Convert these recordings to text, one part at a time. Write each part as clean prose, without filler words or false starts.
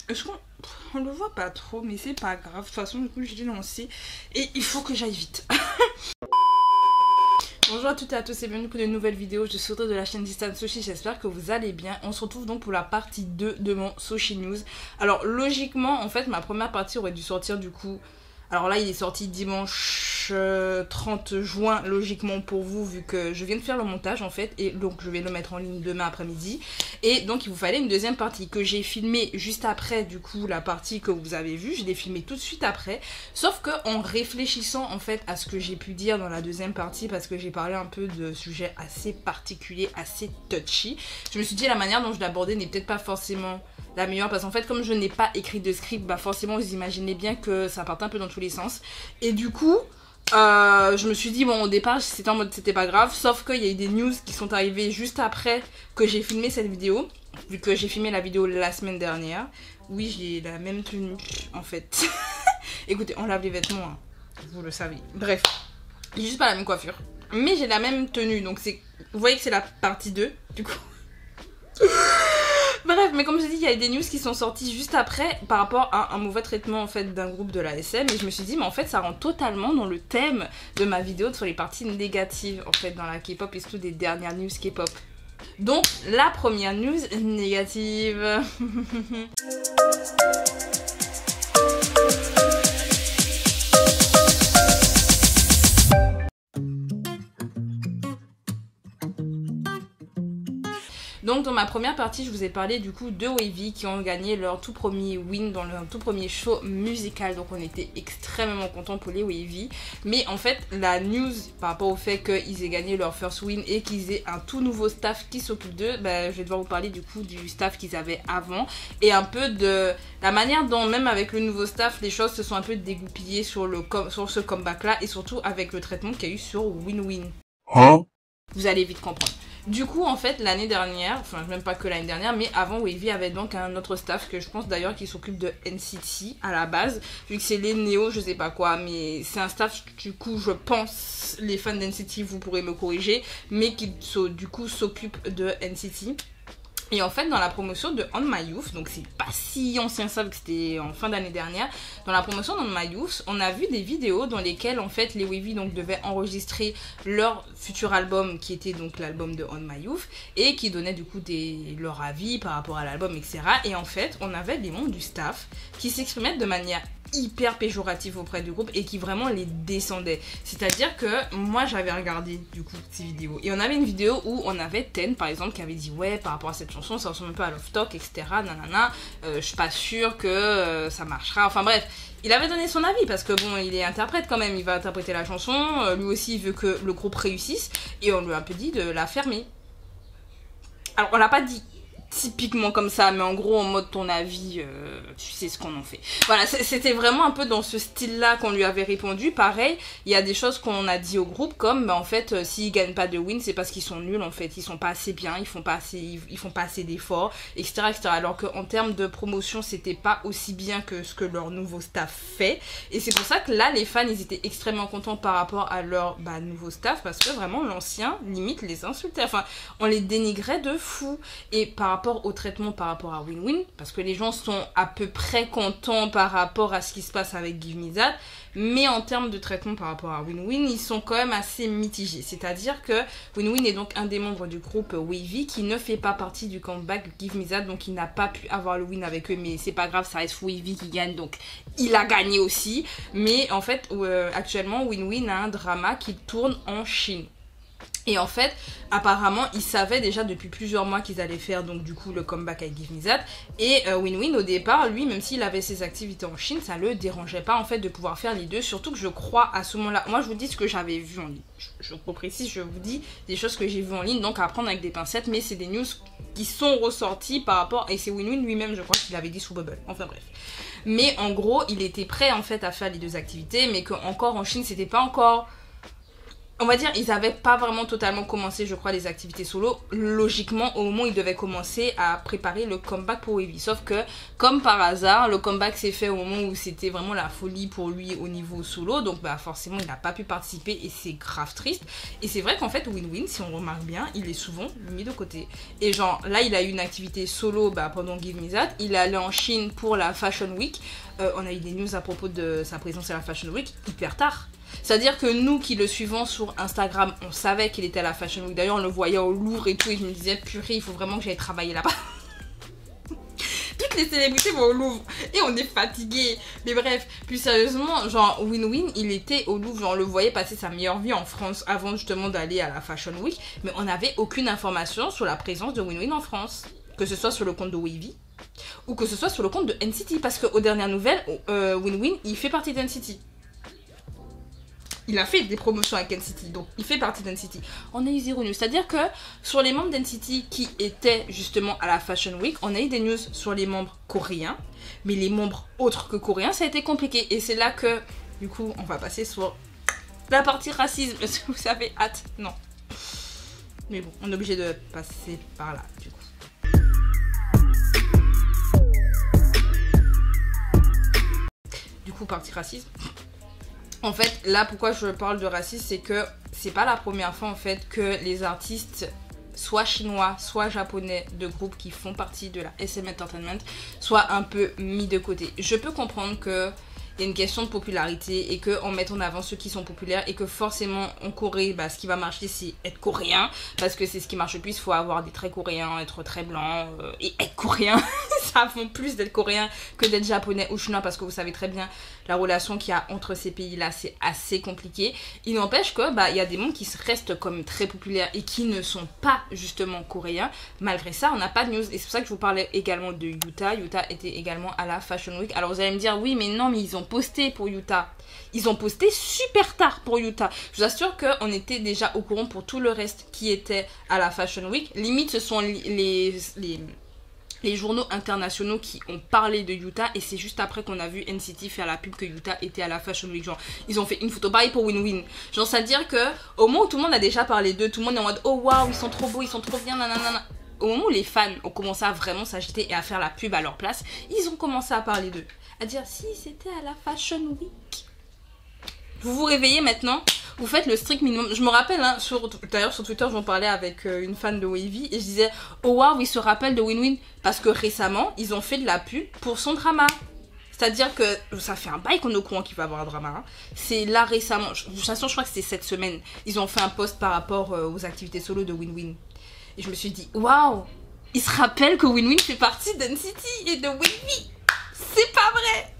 Est-ce qu'on le voit pas trop, mais c'est pas grave. De toute façon, du coup, je l'ai lancé et il faut que j'aille vite. Bonjour à toutes et à tous et bienvenue pour une nouvelle vidéo. Je suis Audrey de la chaîne Distant Sushi, j'espère que vous allez bien. On se retrouve donc pour la partie 2 de mon Sushi News. Alors logiquement, en fait, ma première partie aurait dû sortir du coup... Alors là, il est sorti dimanche 30 juin, logiquement pour vous, vu que je viens de faire le montage en fait. Et donc je vais le mettre en ligne demain après-midi. Et donc il vous fallait une deuxième partie que j'ai filmée juste après, du coup, la partie que vous avez vue. Je l'ai filmée tout de suite après. Sauf que en réfléchissant en fait à ce que j'ai pu dire dans la deuxième partie, parce que j'ai parlé un peu de sujets assez particuliers, assez touchy, je me suis dit la manière dont je l'abordais n'est peut-être pas forcément... la meilleure, parce qu'en fait comme je n'ai pas écrit de script, bah forcément vous imaginez bien que ça part un peu dans tous les sens. Et du coup je me suis dit bon, au départ c'était en mode c'était pas grave, sauf qu'il y a eu des news qui sont arrivées juste après que j'ai filmé cette vidéo, vu que j'ai filmé la vidéo la semaine dernière. Oui, j'ai la même tenue en fait. Écoutez, on lave les vêtements hein. Vous le savez, bref, j'ai juste pas la même coiffure mais j'ai la même tenue, donc c'est, vous voyez que c'est la partie 2 du coup. Bref, mais comme je dis, il y a des news qui sont sorties juste après par rapport à un mauvais traitement en fait d'un groupe de la SM, et je me suis dit mais en fait ça rentre totalement dans le thème de ma vidéo sur les parties négatives en fait dans la K-pop et surtout des dernières news K-pop. Donc la première news négative. Donc dans ma première partie, je vous ai parlé du coup de WayV qui ont gagné leur tout premier win dans leur tout premier show musical. Donc on était extrêmement contents pour les WayV. Mais en fait, la news par rapport au fait qu'ils aient gagné leur first win et qu'ils aient un tout nouveau staff qui s'occupe d'eux, bah, je vais devoir vous parler du coup du staff qu'ils avaient avant. Et un peu de la manière dont même avec le nouveau staff, les choses se sont un peu dégoupillées sur ce comeback là. Et surtout avec le traitement qu'il y a eu sur Win-Win. Hein? Vous allez vite comprendre. Du coup, en fait, l'année dernière, enfin même pas que l'année dernière, mais avant, WayV avait donc un autre staff que je pense d'ailleurs qui s'occupe de NCT à la base, vu que c'est les Néo, je sais pas quoi, mais c'est un staff, du coup, je pense, les fans d'NCT, vous pourrez me corriger, mais qui du coup s'occupe de NCT. Et en fait, dans la promotion de On My Youth, donc c'est pas si ancien ça, que c'était en fin d'année dernière, dans la promotion d'On My Youth, on a vu des vidéos dans lesquelles en fait les WayV donc devaient enregistrer leur futur album, qui était donc l'album de On My Youth, et qui donnait du coup leur avis par rapport à l'album, etc. Et en fait, on avait des membres du staff qui s'exprimaient de manière hyper péjoratif auprès du groupe et qui vraiment les descendait. C'est-à-dire que moi j'avais regardé du coup ces vidéos et on avait une vidéo où on avait Ten par exemple qui avait dit ouais par rapport à cette chanson ça ressemble un peu à Love Talk etc, nanana, je suis pas sûre que ça marchera, enfin bref, il avait donné son avis parce que bon il est interprète quand même, il va interpréter la chanson, lui aussi il veut que le groupe réussisse et on lui a un peu dit de la fermer. Alors on l'a pas dit typiquement comme ça, mais en gros en mode ton avis, tu sais ce qu'on en fait. Voilà, c'était vraiment un peu dans ce style là qu'on lui avait répondu. Pareil, il y a des choses qu'on a dit au groupe comme bah, en fait s'ils gagnent pas de win c'est parce qu'ils sont nuls en fait, ils sont pas assez bien, ils font pas assez d'efforts, etc., etc. Alors qu'en termes de promotion c'était pas aussi bien que ce que leur nouveau staff fait, et c'est pour ça que là les fans ils étaient extrêmement contents par rapport à leur nouveau staff, parce que vraiment l'ancien limite les insultait, enfin on les dénigrait de fou. Et par rapport au traitement par rapport à Win-Win, parce que les gens sont à peu près contents par rapport à ce qui se passe avec Give Me That, mais en termes de traitement par rapport à Win-Win, ils sont quand même assez mitigés. C'est-à-dire que Win-Win est donc un des membres du groupe WayV qui ne fait pas partie du comeback Give Me That, donc il n'a pas pu avoir le win avec eux, mais c'est pas grave, ça reste WayV qui gagne, donc il a gagné aussi. Mais en fait, actuellement, Win-Win a un drama qui tourne en Chine. Et en fait, apparemment, ils savaient déjà depuis plusieurs mois qu'ils allaient faire donc du coup le comeback avec Give Me That. Et Win-Win au départ, lui, même s'il avait ses activités en Chine, ça le dérangeait pas en fait de pouvoir faire les deux. Surtout que je crois à ce moment-là, moi je vous dis ce que j'avais vu en ligne. Je reprécise, je vous dis des choses que j'ai vues en ligne, donc à prendre avec des pincettes, mais c'est des news qui sont ressorties par rapport, et c'est Win-Win lui-même, je crois qu'il avait dit sur Bubble. Enfin bref. Mais en gros, il était prêt en fait à faire les deux activités, mais qu'encore en Chine, c'était pas encore on va dire, ils avaient pas vraiment totalement commencé, je crois, les activités solo. Logiquement, au moment où ils devaient commencer à préparer le comeback pour Wavy. Sauf que, comme par hasard, le comeback s'est fait au moment où c'était vraiment la folie pour lui au niveau solo. Donc, bah, forcément, il n'a pas pu participer et c'est grave triste. Et c'est vrai qu'en fait, WinWin, si on remarque bien, il est souvent mis de côté. Et genre, là, il a eu une activité solo pendant Give Me That. Il est allé en Chine pour la Fashion Week. On a eu des news à propos de sa présence à la Fashion Week hyper tard. C'est-à-dire que nous qui le suivons sur Instagram, on savait qu'il était à la Fashion Week. D'ailleurs, on le voyait au Louvre et tout. Et je me disais, purée, il faut vraiment que j'aille travailler là-bas. Toutes les célébrités vont au Louvre. Et on est fatigué. Mais bref, plus sérieusement, genre, WinWin, il était au Louvre. Genre, on le voyait passer sa meilleure vie en France avant justement d'aller à la Fashion Week. Mais on n'avait aucune information sur la présence de WinWin en France. Que ce soit sur le compte de Wavy ou que ce soit sur le compte de NCT. Parce qu'aux dernières nouvelles, WinWin, il fait partie d'NCT. Il a fait des promotions avec NCT, donc il fait partie d'NCT. On a eu zéro news. C'est-à-dire que sur les membres d'NCT qui étaient justement à la Fashion Week, on a eu des news sur les membres coréens. Mais les membres autres que coréens, ça a été compliqué. Et c'est là que, du coup, on va passer sur la partie racisme. Est-ce que vous avez hâte? Non. Mais bon, on est obligé de passer par là, du coup. Du coup, partie racisme. En fait, là, pourquoi je parle de racisme, c'est que c'est pas la première fois, en fait, que les artistes, soit chinois, soit japonais, de groupes qui font partie de la SM Entertainment, soient un peu mis de côté. Je peux comprendre que il y a une question de popularité et qu'on mette en avant ceux qui sont populaires et que forcément en Corée, ce qui va marcher c'est être coréen parce que c'est ce qui marche le plus. Il faut avoir des traits coréens, être très blanc et être coréen. Ça vaut plus d'être coréen que d'être japonais ou chinois parce que vous savez très bien la relation qu'il y a entre ces pays là, c'est assez compliqué. Il n'empêche que il y a des mondes qui restent comme très populaires et qui ne sont pas justement coréens. Malgré ça, on n'a pas de news et c'est pour ça que je vous parlais également de Yuta. Yuta était également à la Fashion Week. Alors vous allez me dire oui mais non, mais ils ont posté pour Yuta. Ils ont posté super tard pour Yuta. Je vous assure qu'on était déjà au courant pour tout le reste qui était à la Fashion Week. Limite, ce sont les journaux internationaux qui ont parlé de Yuta et c'est juste après qu'on a vu NCT faire la pub que Yuta était à la Fashion Week. Genre, ils ont fait une photo pareil pour WinWin. Genre, ça veut dire que au moment où tout le monde a déjà parlé d'eux, tout le monde est en mode oh waouh, ils sont trop beaux, ils sont trop bien, nanana. Au moment où les fans ont commencé à vraiment s'agiter et à faire la pub à leur place, ils ont commencé à parler d'eux. À dire si c'était à la Fashion Week. Vous vous réveillez maintenant, vous faites le strict minimum. Je me rappelle, hein, d'ailleurs sur Twitter, j'en parlais avec une fan de Wavy et je disais oh waouh, ils se rappellent de WinWin parce que récemment, ils ont fait de la pub pour son drama. C'est-à-dire que ça fait un bail qu'on est au courant qu'il va y avoir un drama. Hein. C'est là récemment, je crois que c'était cette semaine, ils ont fait un post par rapport aux activités solo de WinWin. Et je me suis dit waouh, ils se rappellent que WinWin fait partie d'NCT et de Wavy. C'est pas vrai.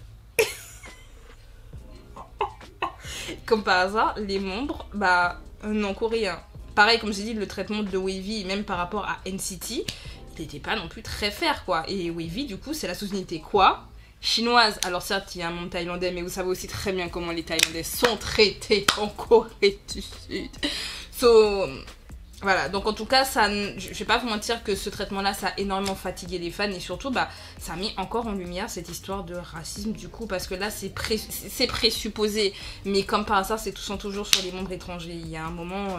Comme par hasard, les membres, non coréens. Pareil, comme j'ai dit, le traitement de Wavy, même par rapport à NCT, il n'était pas non plus très fair, quoi. Et Wavy, du coup, c'est la sous-unité quoi? Chinoise. Alors certes, il y a un membre thaïlandais, mais vous savez aussi très bien comment les Thaïlandais sont traités en Corée du Sud. Voilà, donc en tout cas, je vais pas vous mentir que ce traitement-là, ça a énormément fatigué les fans et surtout, ça a mis encore en lumière cette histoire de racisme du coup, parce que là, c'est présupposé, mais comme par hasard, c'est toujours sur les membres étrangers. Il y a un moment,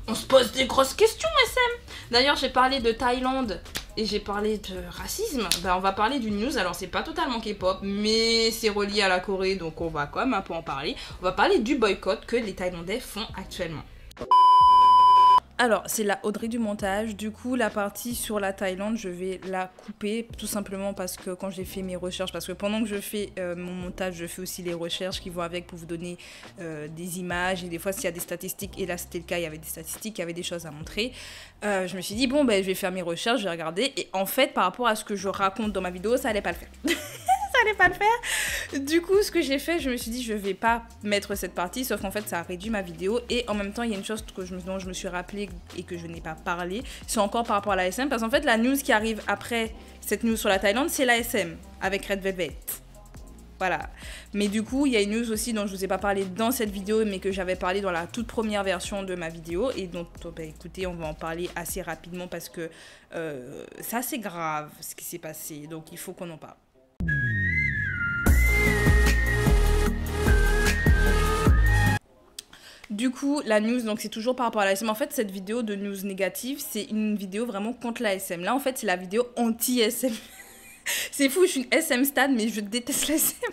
on se pose des grosses questions, SM. D'ailleurs, j'ai parlé de Thaïlande et j'ai parlé de racisme. On va parler d'une news, alors c'est pas totalement K-pop, mais c'est relié à la Corée, donc on va quand même un peu en parler. On va parler du boycott que les Thaïlandais font actuellement. Alors, c'est la Audrey du montage. Du coup, la partie sur la Thaïlande, je vais la couper tout simplement parce que quand j'ai fait mes recherches, parce que pendant que je fais mon montage, je fais aussi les recherches qui vont avec pour vous donner des images et des fois s'il y a des statistiques, et là c'était le cas, il y avait des statistiques, il y avait des choses à montrer. Je me suis dit, bon, je vais faire mes recherches, je vais regarder et en fait, par rapport à ce que je raconte dans ma vidéo, ça allait pas le faire. Ça allait pas le faire. Du coup, ce que j'ai fait, je me suis dit, je vais pas mettre cette partie, sauf qu'en fait, ça a réduit ma vidéo. Et en même temps, il y a une chose dont je me suis rappelé et que je n'ai pas parlé. C'est encore par rapport à l'ASM, parce qu'en fait, la news qui arrive après cette news sur la Thaïlande, c'est l'ASM avec Red Velvet. Voilà. Mais du coup, il y a une news aussi dont je vous ai pas parlé dans cette vidéo, mais que j'avais parlé dans la toute première version de ma vidéo. Et donc, écoutez, on va en parler assez rapidement parce que c'est assez grave ce qui s'est passé. Donc, il faut qu'on en parle. Du coup, la news, donc c'est toujours par rapport à la SM. En fait, cette vidéo de news négative, c'est une vidéo vraiment contre la SM. Là, en fait, c'est la vidéo anti-SM. C'est fou, je suis une SM stan, mais je déteste la SM.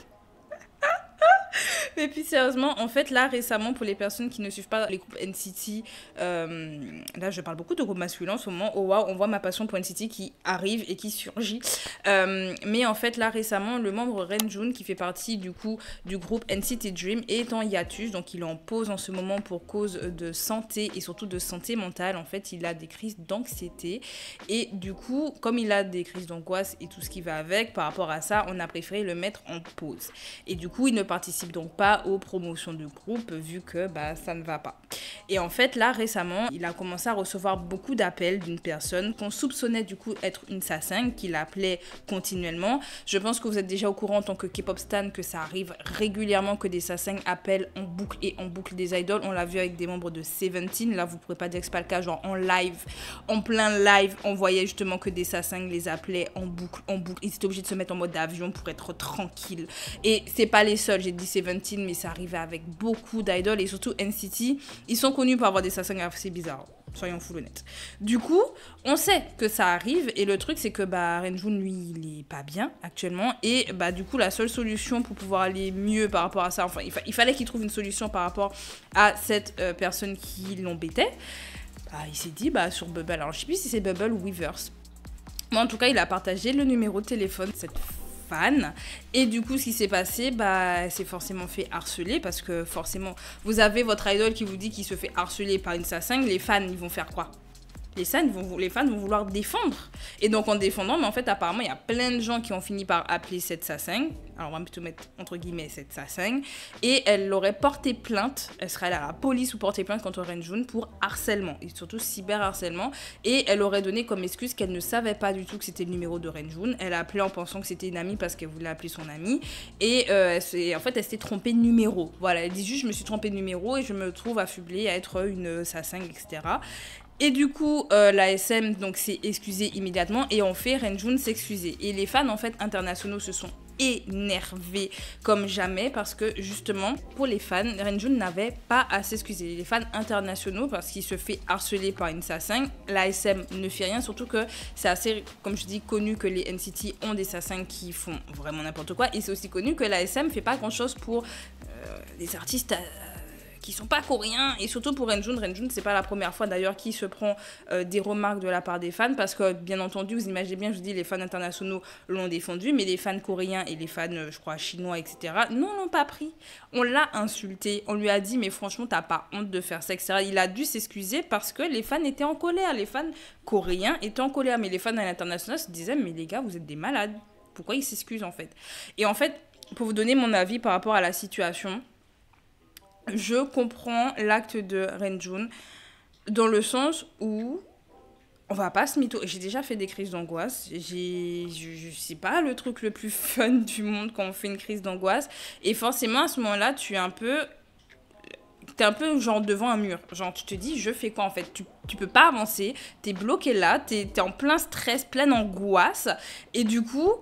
Mais puis sérieusement, en fait, là récemment, pour les personnes qui ne suivent pas les groupes NCT, là je parle beaucoup de groupes masculins en ce moment. Oh waouh, on voit ma passion pour NCT qui arrive et qui surgit. Mais en fait, là récemment, le membre Renjun, qui fait partie du coup du groupe NCT Dream, est en hiatus. Donc il est en pause en ce moment pour cause de santé et surtout de santé mentale. En fait, il a des crises d'anxiété. Et du coup, comme il a des crises d'angoisse et tout ce qui va avec, par rapport à ça, on a préféré le mettre en pause. Et du coup, il ne participe donc pas aux promotions de groupe vu que ça ne va pas. Et en fait, là, récemment, il a commencé à recevoir beaucoup d'appels d'une personne qu'on soupçonnait du coup être une sasin, qu'il appelait continuellement. Je pense que vous êtes déjà au courant en tant que K-pop stan que ça arrive régulièrement que des sassins appellent en boucle et en boucle des idoles. On l'a vu avec des membres de Seventeen. Là, vous pourrez pas dire que c'est pas le cas, genre en live, en plein live, on voyait justement que des sassins les appelaient en boucle, en boucle. Ils étaient obligés de se mettre en mode avion pour être tranquille. Et c'est pas les seuls, j'ai dit Seventeen, mais ça arrivait avec beaucoup d'idoles et surtout NCT. Ils sont connus pour avoir des sassins assez bizarres, soyons full honnêtes. Du coup, on sait que ça arrive et le truc c'est que Renjun lui il est pas bien actuellement et du coup la seule solution pour pouvoir aller mieux par rapport à ça, enfin il fallait qu'il trouve une solution par rapport à cette personne qui l'embêtait. Il s'est dit sur Bubble, alors je sais plus si c'est Bubble ou Weverse, mais en tout cas il a partagé le numéro de téléphone de cette fan. Et du coup, ce qui s'est passé, c'est forcément fait harceler parce que forcément, vous avez votre idole qui vous dit qu'il se fait harceler par une sassing. Les fans, ils vont faire quoi ? Les fans vont vouloir défendre. Et donc, en défendant, mais en fait, apparemment, il y a plein de gens qui ont fini par appeler cette sassing. Alors, on va plutôt mettre entre guillemets cette sassing. Et elle aurait porté plainte. Elle serait allée à la police ou porter plainte contre Renjun pour harcèlement. Et surtout cyberharcèlement. Et elle aurait donné comme excuse qu'elle ne savait pas du tout que c'était le numéro de Renjun. Elle a appelé en pensant que c'était une amie parce qu'elle voulait appeler son amie. Et en fait, elle s'était trompée de numéro. Voilà, elle dit juste, je me suis trompée de numéro et je me trouve affublée à être une sassing, etc. Et du coup, la SM s'est excusée immédiatement et en fait, Renjun s'excusait. Et les fans en fait internationaux se sont énervés comme jamais parce que justement, pour les fans, Renjun n'avait pas à s'excuser. Les fans internationaux, parce qu'il se fait harceler par une sassing, la SM ne fait rien, surtout que c'est assez, comme je dis, connu que les NCT ont des sassings qui font vraiment n'importe quoi. Et c'est aussi connu que la SM fait pas grand chose pour les artistes qui sont pas coréens, et surtout pour Renjun, c'est pas la première fois d'ailleurs qu'il se prend des remarques de la part des fans, parce que bien entendu, vous imaginez bien, je vous dis, les fans internationaux l'ont défendu, mais les fans coréens et les fans, je crois, chinois, etc., l'ont pas pris. On l'a insulté, on lui a dit, mais franchement, t'as pas honte de faire ça, etc. Il a dû s'excuser parce que les fans étaient en colère, les fans coréens étaient en colère, mais les fans à l'international se disaient, mais les gars, vous êtes des malades. Pourquoi ils s'excusent en fait ? Et en fait, pour vous donner mon avis par rapport à la situation, je comprends l'acte de Renjun dans le sens où on va pas se mytho. J'ai déjà fait des crises d'angoisse. Je sais pas le truc le plus fun du monde quand on fait une crise d'angoisse. Et forcément, à ce moment-là, t'es un peu genre devant un mur. Genre, tu te dis, je fais quoi en fait ? Tu peux pas avancer. T'es bloqué là. T'es en plein stress, pleine angoisse. Et du coup,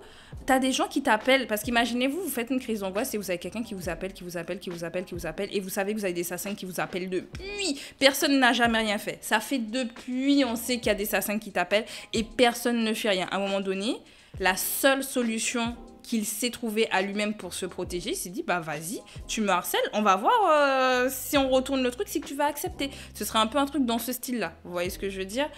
t'as des gens qui t'appellent, parce qu'imaginez-vous, vous faites une crise d'angoisse et vous avez quelqu'un qui vous appelle, et vous savez que vous avez des sassins qui vous appellent depuis. Personne n'a jamais rien fait. Ça fait depuis, on sait qu'il y a des sassins qui t'appellent et personne ne fait rien. À un moment donné, la seule solution qu'il s'est trouvé à lui-même pour se protéger, il s'est dit, vas-y, tu me harcèles, on va voir si on retourne le truc, si tu vas accepter. Ce sera un peu un truc dans ce style-là, vous voyez ce que je veux dire ?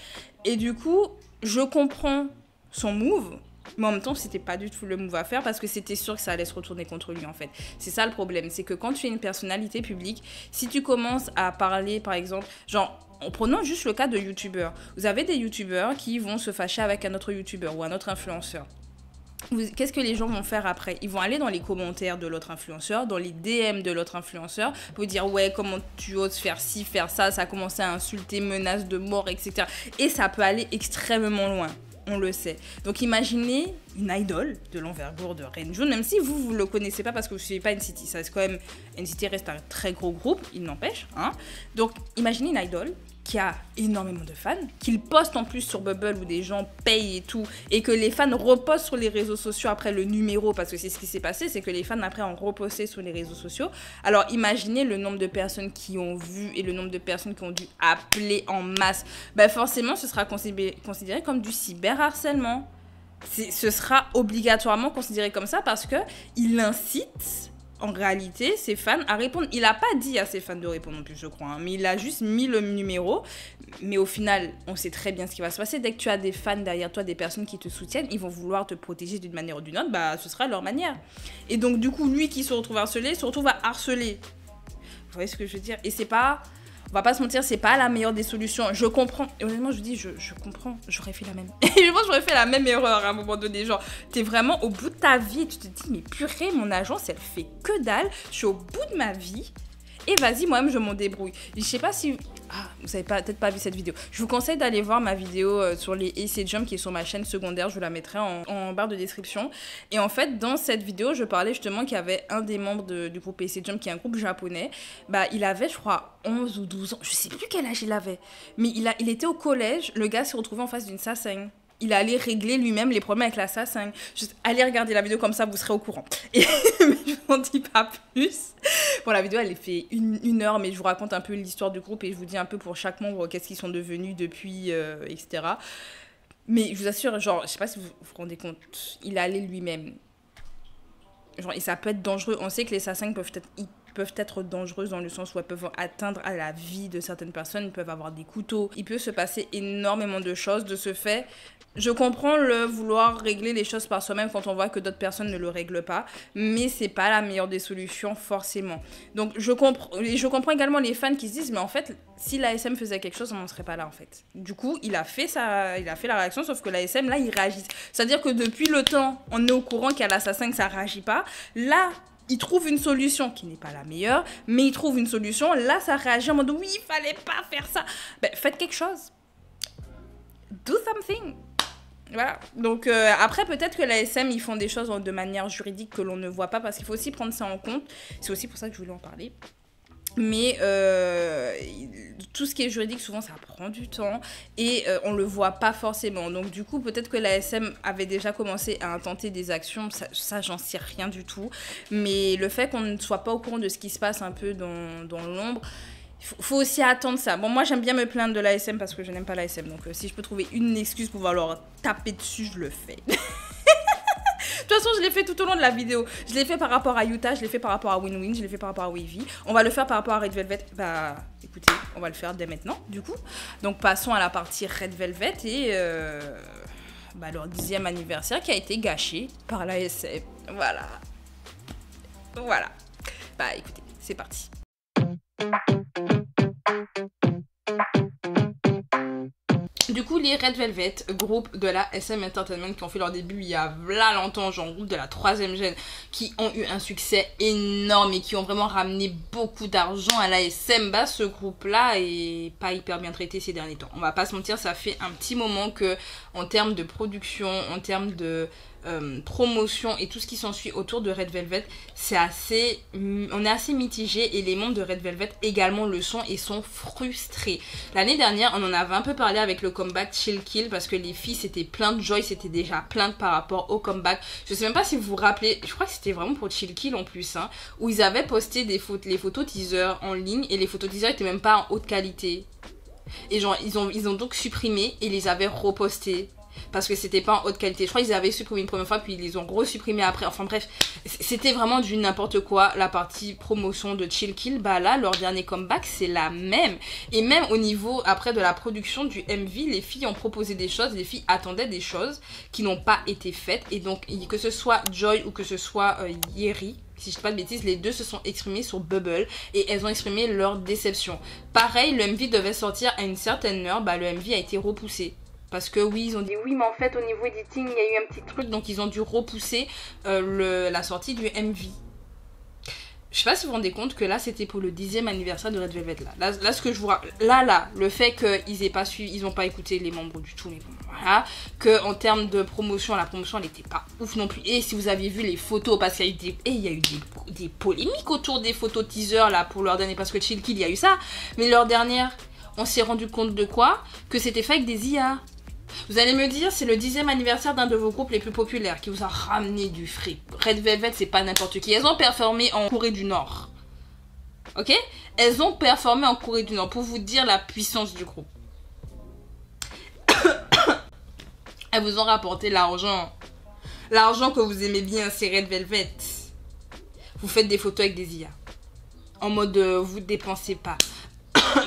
Et du coup, je comprends son move, mais en même temps, c'était pas du tout le move à faire parce que c'était sûr que ça allait se retourner contre lui en fait. C'est ça le problème, c'est que quand tu es une personnalité publique, si tu commences à parler par exemple, genre, en prenant juste le cas de youtubeurs, vous avez des youtubeurs qui vont se fâcher avec un autre youtubeur ou un autre influenceur. Qu'est-ce que les gens vont faire après ? Ils vont aller dans les commentaires de l'autre influenceur, dans les DM de l'autre influenceur, pour dire ouais, comment tu oses faire ci, faire ça, ça a commencé à insulter, menace de mort, etc. Et ça peut aller extrêmement loin. On le sait. Donc imaginez une idole de l'envergure de Renjun, même si vous le connaissez pas parce que vous ne suivez pas NCT. Ça reste quand même, NCT reste un très gros groupe, il n'empêche. Donc imaginez une idole qui a énormément de fans, qu'il poste en plus sur Bubble où des gens payent et tout, et que les fans repostent sur les réseaux sociaux après le numéro, parce que c'est ce qui s'est passé, c'est que les fans après ont reposté sur les réseaux sociaux. Alors imaginez le nombre de personnes qui ont vu et le nombre de personnes qui ont dû appeler en masse. Ben forcément, ce sera considéré comme du cyberharcèlement. Ce sera obligatoirement considéré comme ça parce qu'il incite en réalité ses fans à répondre. Il n'a pas dit à ses fans de répondre non plus, je crois, hein, mais il a juste mis le numéro. Mais au final, on sait très bien ce qui va se passer. Dès que tu as des fans derrière toi, des personnes qui te soutiennent, ils vont vouloir te protéger d'une manière ou d'une autre, bah ce sera leur manière. Et donc du coup, lui qui se retrouve harcelé, se retrouve à harceler. Vous voyez ce que je veux dire? Et c'est pas... On va pas se mentir, c'est pas la meilleure des solutions. Je comprends. Et honnêtement, je vous dis, je comprends. J'aurais fait la même. Et je pense que j'aurais fait la même erreur à un moment donné. Genre, t'es vraiment au bout de ta vie et tu te dis, mais purée, mon agence, elle fait que dalle. Je suis au bout de ma vie. Et vas-y, moi-même, je m'en débrouille. Je sais pas si... Ah, vous avez peut-être pas vu cette vidéo. Je vous conseille d'aller voir ma vidéo sur les AC Jump qui est sur ma chaîne secondaire. Je vous la mettrai en barre de description. Et en fait, dans cette vidéo, je parlais justement qu'il y avait un des membres du groupe AC Jump, qui est un groupe japonais. Bah, il avait, je crois, 11 ou 12 ans. Je sais plus quel âge il avait. Mais il était au collège. Le gars s'est retrouvé en face d'une Sasaeng. Il allait régler lui-même les problèmes avec la Sasaeng. Juste, allez regarder la vidéo comme ça, vous serez au courant. Et, mais je vous en dis pas plus. Bon, la vidéo, elle est fait une heure, mais je vous raconte un peu l'histoire du groupe et je vous dis un peu pour chaque membre qu'est-ce qu'ils sont devenus depuis, etc. Mais je vous assure, genre, je sais pas si vous vous rendez compte, il allait lui-même. Genre, et ça peut être dangereux. On sait que les Sasaeng peuvent être dangereuses dans le sens où elles peuvent atteindre à la vie de certaines personnes, ils peuvent avoir des couteaux. Il peut se passer énormément de choses. De ce fait, je comprends le vouloir régler les choses par soi-même quand on voit que d'autres personnes ne le règlent pas, mais c'est pas la meilleure des solutions forcément. Donc je comprends également les fans qui se disent mais en fait si l'ASM faisait quelque chose on n'en serait pas là en fait. Du coup il a fait la réaction, sauf que l'ASM là il réagit. C'est-à-dire que depuis le temps on est au courant qu'à l'assassin que ça réagit pas. Là il trouve une solution qui n'est pas la meilleure, mais il trouve une solution. Là, ça réagit en mode oui, il fallait pas faire ça. Ben, faites quelque chose. Do something. Voilà. Donc, après, peut-être que l'ASM, ils font des choses de manière juridique que l'on ne voit pas parce qu'il faut aussi prendre ça en compte. C'est aussi pour ça que je voulais en parler. Mais tout ce qui est juridique, souvent, ça prend du temps et on le voit pas forcément. Donc, du coup, peut-être que l'ASM avait déjà commencé à intenter des actions. Ça j'en sais rien du tout. Mais le fait qu'on ne soit pas au courant de ce qui se passe un peu dans l'ombre, faut aussi attendre ça. Bon, moi, j'aime bien me plaindre de l'ASM parce que je n'aime pas l'ASM. Donc, si je peux trouver une excuse pour pouvoir leur taper dessus, je le fais. De toute façon, je l'ai fait tout au long de la vidéo. Je l'ai fait par rapport à Utah, je l'ai fait par rapport à WinWin, je l'ai fait par rapport à Wavy. On va le faire par rapport à Red Velvet. Bah, écoutez, on va le faire dès maintenant, du coup. Donc, passons à la partie Red Velvet et leur 10e anniversaire qui a été gâché par l'ASM. Voilà. Voilà. Bah, écoutez, c'est parti. Du coup, les Red Velvet, groupe de la SM Entertainment qui ont fait leur début il y a longtemps, genre groupe de la 3e gêne, qui ont eu un succès énorme et qui ont vraiment ramené beaucoup d'argent à la SM, bah ce groupe-là est pas hyper bien traité ces derniers temps. On va pas se mentir, ça fait un petit moment que, en termes de production, en termes de promotion et tout ce qui s'ensuit autour de Red Velvet, on est assez mitigé et les membres de Red Velvet également le sont et sont frustrés. L'année dernière, on en avait un peu parlé avec le comeback Chill Kill parce que les filles s'étaient plaintes, Joy s'était déjà plainte par rapport au comeback. Je sais même pas si vous vous rappelez, je crois que c'était vraiment pour Chill Kill en plus, hein, où ils avaient posté les photos teaser en ligne et les photos teaser étaient même pas en haute qualité. Et genre, ils ont donc supprimé et les avaient repostées. Parce que c'était pas en haute qualité. Je crois qu'ils avaient supprimé une première fois, puis ils les ont resupprimé après. Enfin bref, c'était vraiment du n'importe quoi. La partie promotion de Chill Kill, bah là, leur dernier comeback, c'est la même. Et même au niveau, après, de la production du MV, les filles ont proposé des choses, les filles attendaient des choses qui n'ont pas été faites. Et donc, que ce soit Joy ou que ce soit Yeri, si je dis pas de bêtises, les deux se sont exprimés sur Bubble et elles ont exprimé leur déception. Pareil, le MV devait sortir à une certaine heure, bah le MV a été repoussé. Parce que oui, ils ont dit oui, mais en fait, au niveau editing, il y a eu un petit truc, donc ils ont dû repousser la sortie du MV. Je sais pas si vous vous rendez compte que là, c'était pour le 10e anniversaire de Red Velvet. Là, ce que je vous rappelle, le fait qu'ils aient pas suivi, ils ont pas écouté les membres du tout, mais bon, voilà. Que en termes de promotion, la promotion, elle était pas ouf non plus. Et si vous aviez vu les photos, parce qu'il y a eu des polémiques autour des photos teaser là pour leur dernier, parce que Chill Kill, il y a eu ça, mais leur dernière. on s'est rendu compte de quoi? Que c'était fait avec des IA. Vous allez me dire, c'est le 10e anniversaire d'un de vos groupes les plus populaires qui vous a ramené du fric. Red Velvet, c'est pas n'importe qui. Elles ont performé en Corée du Nord. Ok? Elles ont performé en Corée du Nord pour vous dire la puissance du groupe. Elles vous ont rapporté l'argent. L'argent que vous aimez bien, c'est Red Velvet. Vous faites des photos avec des IA. En mode, vous dépensez pas.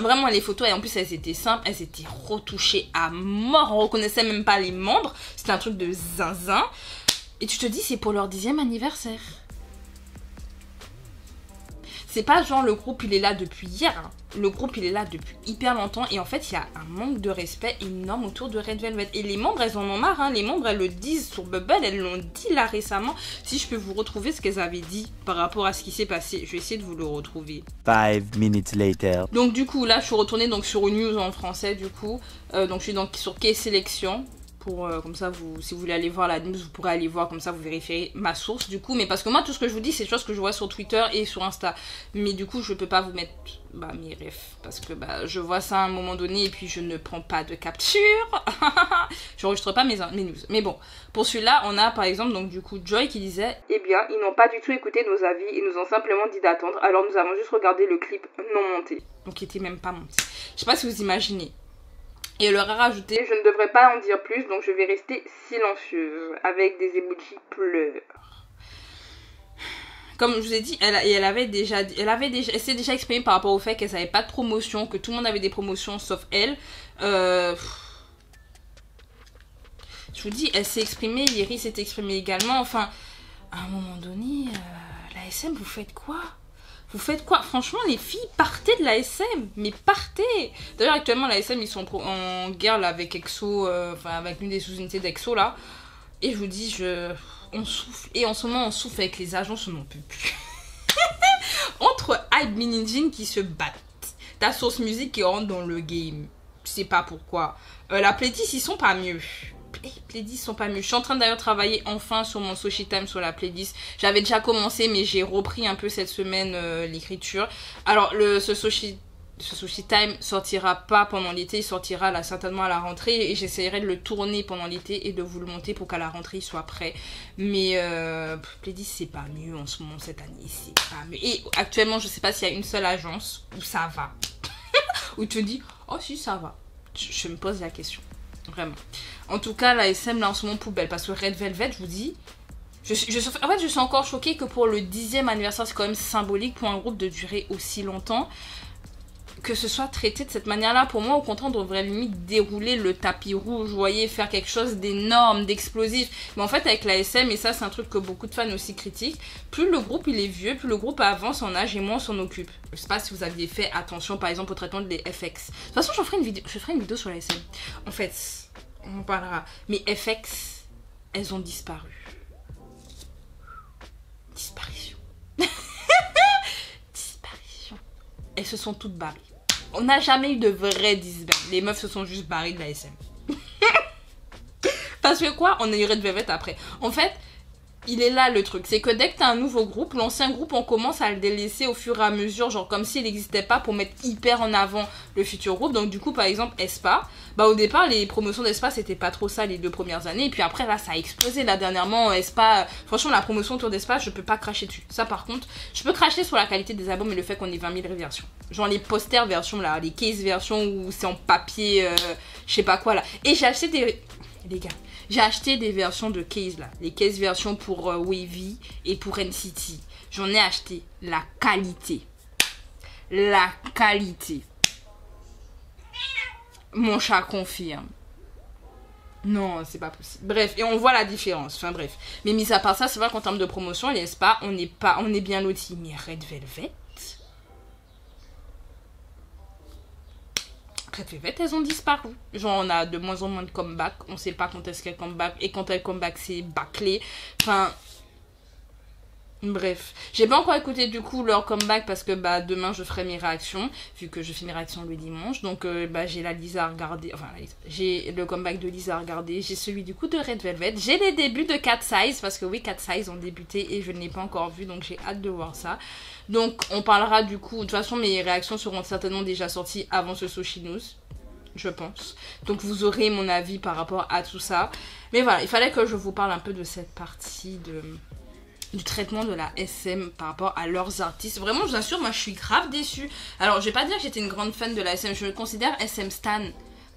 Vraiment, les photos, et en plus, elles étaient simples. Elles étaient retouchées à mort. On reconnaissait même pas les membres. C'était un truc de zinzin. Et tu te dis, c'est pour leur 10e anniversaire. C'est pas genre le groupe il est là depuis hier, hein. Le groupe il est là depuis hyper longtemps et en fait il y a un manque de respect énorme autour de Red Velvet. Et les membres elles en ont marre, hein. Les membres elles le disent sur Bubble, elles l'ont dit là récemment. Si je peux vous retrouver ce qu'elles avaient dit par rapport à ce qui s'est passé, je vais essayer de vous le retrouver. 5 minutes later. Donc du coup là je suis retournée donc sur une news en français du coup. Donc je suis donc sur K-Sélection. Comme ça, si vous voulez aller voir la news, vous pourrez aller voir, comme ça vous vérifierez ma source du coup. Mais parce que moi, tout ce que je vous dis, c'est des choses que je vois sur Twitter et sur Insta. Mais du coup, je peux pas vous mettre mes refs. Parce que je vois ça à un moment donné et puis je ne prends pas de capture. Je n'enregistre pas mes news. Mais bon, pour celui-là, on a par exemple, donc du coup, Joy qui disait: eh bien, ils n'ont pas du tout écouté nos avis et nous ont simplement dit d'attendre. Alors nous avons juste regardé le clip non monté. Donc il était même pas monté. Je sais pas si vous imaginez. Et elle leur a rajouté: je ne devrais pas en dire plus, donc je vais rester silencieuse, avec des emojis pleurs. Comme je vous ai dit, elle s'est déjà exprimée par rapport au fait qu'elle n'avait pas de promotion, que tout le monde avait des promotions sauf elle. Je vous dis, elle s'est exprimée, Yeri s'est exprimée également. Enfin, à un moment donné, la SM, vous faites quoi? Vous faites quoi? Franchement, les filles, partez de la SM. Mais partez. D'ailleurs, actuellement, la SM, ils sont en guerre là, avec EXO. Avec l'une des sous-unités d'EXO, là. Et je vous dis, on souffle. Et en ce moment, on souffle avec les agences, on n'en peut plus. Entre Hype Minijin qui se battent. Ta Source Music qui rentre dans le game. Je sais pas pourquoi. La playlist, ils sont pas mieux. Les playlists sont pas mieux. Je suis en train d'ailleurs de travailler enfin sur mon Soshi Time sur la playlist. J'avais déjà commencé mais j'ai repris un peu cette semaine l'écriture. Alors ce Soshi Time sortira pas pendant l'été, il sortira là certainement à la rentrée et j'essaierai de le tourner pendant l'été et de vous le monter pour qu'à la rentrée il soit prêt. Mais playlist c'est pas mieux en ce moment cette année, c'est pas mieux. Et actuellement je sais pas s'il y a une seule agence où ça va. Où tu te dis oh si ça va. Je me pose la question. Vraiment. En tout cas, la SM, là, en ce moment, poubelle. Parce que Red Velvet, je vous dis... En fait, je suis encore choquée que pour le 10e anniversaire, c'est quand même symbolique pour un groupe de durer aussi longtemps. Que ce soit traité de cette manière-là, pour moi, au contraire, on devrait limite dérouler le tapis rouge, vous voyez, faire quelque chose d'énorme, d'explosif. Mais en fait, avec la SM, et ça, c'est un truc que beaucoup de fans aussi critiquent, plus le groupe, il est vieux, plus le groupe avance en âge et moins on s'en occupe. Je sais pas si vous aviez fait attention, par exemple, au traitement des FX. De toute façon, je ferai une vidéo sur la SM. En fait, on en parlera. Mais FX, elles ont disparu. Disparition. Disparition. Elles se sont toutes barrées. On n'a jamais eu de vrai disband. Les meufs se sont juste barrées de la SM. Parce que quoi? On a eu Red Velvet après. En fait, il est là le truc. C'est que dès que t'as un nouveau groupe, l'ancien groupe, on commence à le délaisser au fur et à mesure. Genre comme s'il n'existait pas pour mettre hyper en avant le futur groupe. Donc du coup, par exemple, aespa. Au départ, les promotions d'Aespa, c'était pas trop ça les 2 premières années. Et puis après, là, ça a explosé. Là, dernièrement, aespa... Franchement, la promotion autour d'Aespa, je peux pas cracher dessus. Ça, par contre, je peux cracher sur la qualité des albums et le fait qu'on ait 20 000 versions. Genre les posters versions, là, les case versions où c'est en papier, je sais pas quoi, là. Et j'ai acheté des... Les gars, j'ai acheté des versions de case, là. Les case versions pour Wavy et pour NCT. J'en ai acheté. La qualité. La qualité. Mon chat confirme. Non, c'est pas possible. Bref, et on voit la différence. Enfin bref. Mais mis à part ça, c'est vrai qu'en termes de promotion, les spa, on est bien lotis. Mais Red Velvet, elles ont disparu. Genre, on a de moins en moins de comeback. On sait pas quand est-ce qu'elles comeback. Et quand elles comeback, c'est bâclé. Enfin, Bref, j'ai pas encore écouté du coup leur comeback parce que bah demain je ferai mes réactions vu que je fais mes réactions le dimanche. Donc bah j'ai la Lisa à regarder, enfin j'ai le comeback de Lisa à regarder, j'ai celui du coup de Red Velvet, j'ai les débuts de Cat Size parce que oui Cat Size ont débuté et je ne l'ai pas encore vu donc j'ai hâte de voir ça. Donc on parlera du coup, de toute façon mes réactions seront certainement déjà sorties avant ce Sushi News, je pense. Donc vous aurez mon avis par rapport à tout ça. Mais voilà, il fallait que je vous parle un peu de cette partie du traitement de la SM par rapport à leurs artistes. Vraiment, je vous assure, moi je suis grave déçue. Alors, je vais pas dire que j'étais une grande fan de la SM, je me considère SM Stan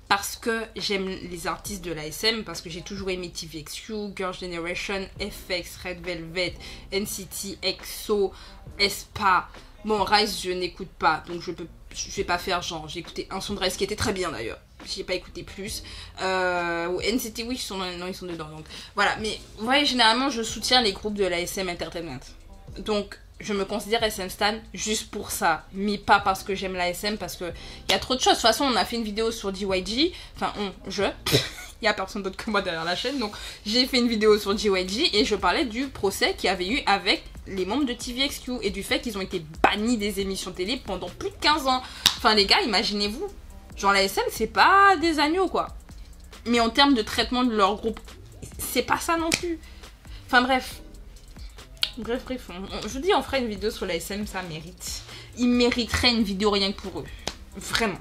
parce que j'aime les artistes de la SM, parce que j'ai toujours aimé TVXQ, Girls' Generation, FX, Red Velvet, NCT, EXO, aespa. Bon, Rise, je n'écoute pas, donc je vais pas faire genre. J'ai écouté un son de Rise qui était très bien d'ailleurs. J'ai pas écouté plus. NCT, oui, ils sont dedans. Donc voilà, mais vous voyez, généralement, je soutiens les groupes de la SM Entertainment. Donc je me considère SM Stan juste pour ça, mais pas parce que j'aime la SM, parce que il y a trop de choses. De toute façon, on a fait une vidéo sur JYG. Enfin, il y a personne d'autre que moi derrière la chaîne, donc j'ai fait une vidéo sur JYG et je parlais du procès qu'il y avait eu avec les membres de TVXQ et du fait qu'ils ont été bannis des émissions télé pendant plus de 15 ans. Enfin les gars, imaginez-vous, genre la SM c'est pas des agneaux quoi. Mais en termes de traitement de leur groupe, c'est pas ça non plus. Enfin bref, je vous dis on fera une vidéo sur la SM, ça mérite. Ils mériteraient une vidéo rien que pour eux. Vraiment.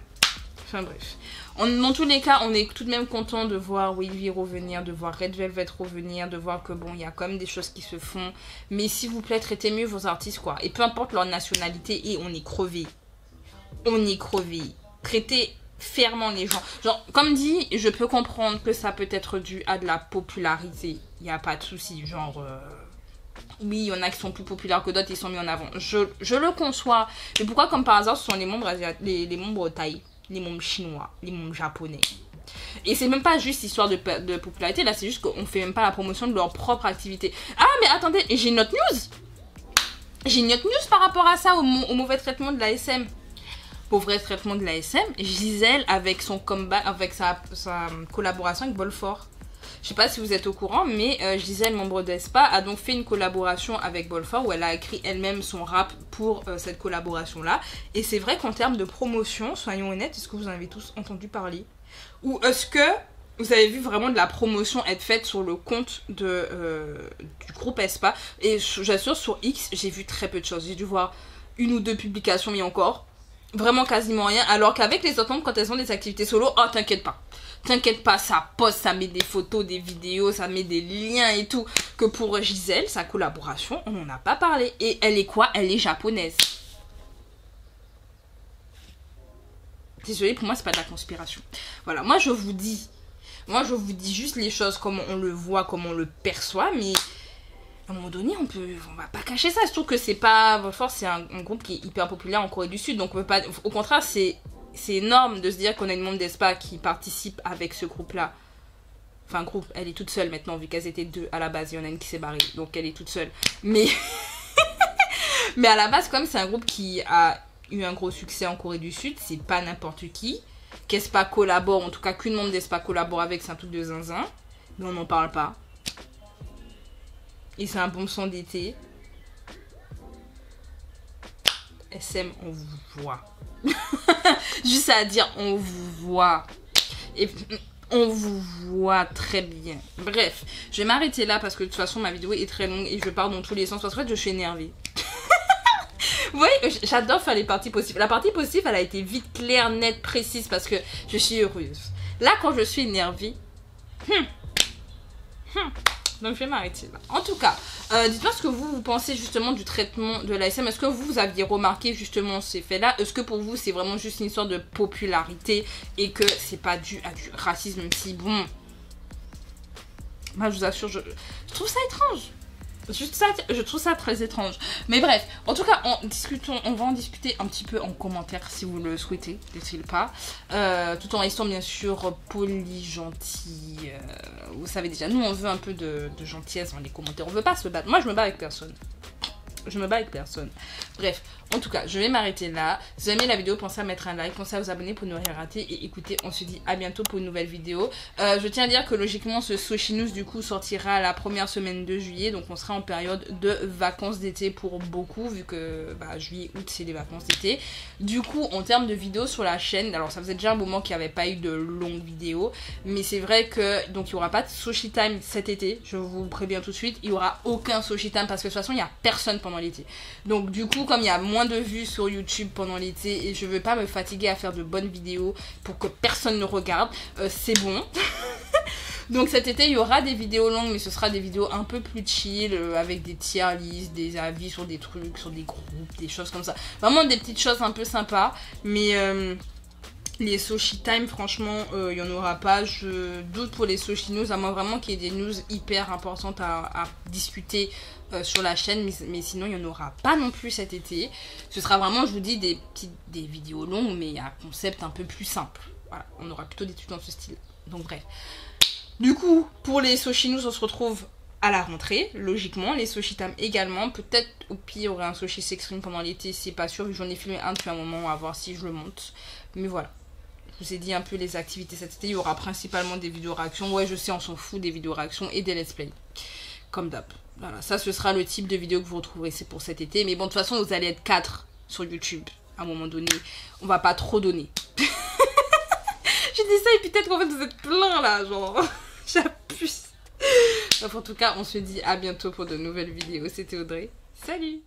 Enfin bref. Dans tous les cas, on est tout de même content de voir Wavy revenir, de voir Red Velvet revenir, de voir que bon, il y a quand même des choses qui se font. Mais s'il vous plaît, traitez mieux vos artistes quoi. Et peu importe leur nationalité, et on est crevé. On est crevé. Traitez fermement les gens. Genre, comme dit, je peux comprendre que ça peut être dû à de la popularité. Il n'y a pas de souci. Genre, oui, il y en a qui sont plus populaires que d'autres, ils sont mis en avant. Je le conçois. Mais pourquoi, comme par hasard, ce sont les membres thaïs, les membres chinois, les membres japonais? Et c'est même pas juste histoire de popularité, là c'est juste qu'on fait même pas la promotion de leur propre activité. Ah mais attendez, j'ai une autre news. J'ai une autre news par rapport à ça, au mauvais traitement de la SM. Mauvais traitement de la SM, Gisèle avec son comeback, avec sa collaboration avec Bolfort. Je sais pas si vous êtes au courant, mais Gisèle, membre d'Aespa, a donc fait une collaboration avec Bolfort où elle a écrit elle-même son rap pour cette collaboration-là. Et c'est vrai qu'en termes de promotion, soyons honnêtes, est-ce que vous en avez tous entendu parler? Ou est-ce que vous avez vu vraiment de la promotion être faite sur le compte du groupe Aespa? Et j'assure, sur X, j'ai vu très peu de choses. J'ai dû voir une ou deux publications, mais encore vraiment quasiment rien. Alors qu'avec les autres membres, quand elles ont des activités solo, oh t'inquiète pas. T'inquiète pas, ça poste, ça met des photos, des vidéos, ça met des liens et tout. Que pour Gisèle, sa collaboration, on n'en a pas parlé. Et elle est quoi? Elle est japonaise. Désolée, pour moi, c'est pas de la conspiration. Voilà, moi je vous dis juste les choses comme on le voit, comme on le perçoit, mais à un moment donné, on va pas cacher ça. Surtout que c'est pas, force, c'est un groupe qui est hyper populaire en Corée du Sud, donc on peut pas, au contraire, c'est énorme de se dire qu'on a une membre d'Aespa qui participe avec ce groupe-là. Enfin, groupe, elle est toute seule maintenant, vu qu'elles étaient deux à la base. Il y en a une qui s'est barrée, donc elle est toute seule. Mais, mais à la base, comme c'est un groupe qui a eu un gros succès en Corée du Sud, c'est pas n'importe qui. Qu'Aespa collabore, en tout cas qu'une membre d'Aespa collabore avec, c'est un truc de zinzin. Mais on n'en parle pas. Et c'est un bon son d'été. SM, on vous voit. Juste à dire, on vous voit. Et on vous voit très bien. Bref, je vais m'arrêter là parce que de toute façon, ma vidéo est très longue et je pars dans tous les sens. Parce qu'en fait, je suis énervée. Vous voyez, j'adore faire les parties possibles. La partie possible, elle a été vite, claire, nette, précise parce que je suis heureuse. Là, quand je suis énervée... Donc je vais m'arrêter là. En tout cas, dites-moi ce que vous pensez justement du traitement de l'ASM. Est-ce que vous aviez remarqué justement ces faits-là? Est-ce que pour vous c'est vraiment juste une histoire de popularité et que c'est pas dû à du racisme? Même si bon, moi je vous assure, je trouve ça étrange. Je trouve ça très étrange. Mais bref, en tout cas, on va en discuter un petit peu en commentaire si vous le souhaitez, n'est-il pas. Tout en restant bien sûr poli, gentil. Vous savez déjà, nous on veut un peu de gentillesse dans les commentaires. On veut pas se battre. Moi je me bats avec personne. Je me bats avec personne. Bref, en tout cas, je vais m'arrêter là. Si vous aimez la vidéo, pensez à mettre un like, pensez à vous abonner pour ne rien rater. Et écoutez, on se dit à bientôt pour une nouvelle vidéo. Je tiens à dire que logiquement, ce Sushi News du coup sortira la première semaine de juillet. Donc on sera en période de vacances d'été pour beaucoup, vu que juillet, août, c'est les vacances d'été. Du coup, en termes de vidéos sur la chaîne, alors ça faisait déjà un moment qu'il n'y avait pas eu de longues vidéos. Mais c'est vrai que, donc il n'y aura pas de Sushi Time cet été. Je vous préviens tout de suite, il n'y aura aucun Sushi Time parce que de toute façon, il n'y a personne pendant l'été. Donc du coup, comme il y a moins de vues sur YouTube pendant l'été et je veux pas me fatiguer à faire de bonnes vidéos pour que personne ne regarde, c'est bon. Donc cet été il y aura des vidéos longues, mais ce sera des vidéos un peu plus chill, avec des tier lists, des avis sur des trucs, sur des groupes, des choses comme ça. Vraiment des petites choses un peu sympas, mais les Sushi Time, franchement, il n'y en aura pas. Je doute pour les Sushi News, à moins vraiment qu'il y ait des news hyper importantes à discuter sur la chaîne. Mais sinon, il n'y en aura pas non plus cet été. Ce sera vraiment, je vous dis, des vidéos longues, mais à concept un peu plus simple. Voilà, on aura plutôt des tutos dans ce style. Donc bref. Du coup, pour les Sushi News, on se retrouve à la rentrée, logiquement. Les Sushi Time également. Peut-être, au pire, il y aurait un Sushi Sextreme pendant l'été, c'est pas sûr. J'en ai filmé un depuis un moment, à voir si je le monte. Mais voilà. Je vous ai dit un peu les activités cet été. Il y aura principalement des vidéos réactions. Ouais, je sais, on s'en fout des vidéos réactions et des let's play. Comme d'hab. Voilà, ça ce sera le type de vidéo que vous retrouverez, c'est pour cet été. Mais bon, de toute façon, vous allez être 4 sur YouTube. À un moment donné, on va pas trop donner. J'ai dit ça et peut-être qu'en fait vous êtes plein là, genre. J'abuse. Bref, en tout cas, on se dit à bientôt pour de nouvelles vidéos. C'était Audrey. Salut!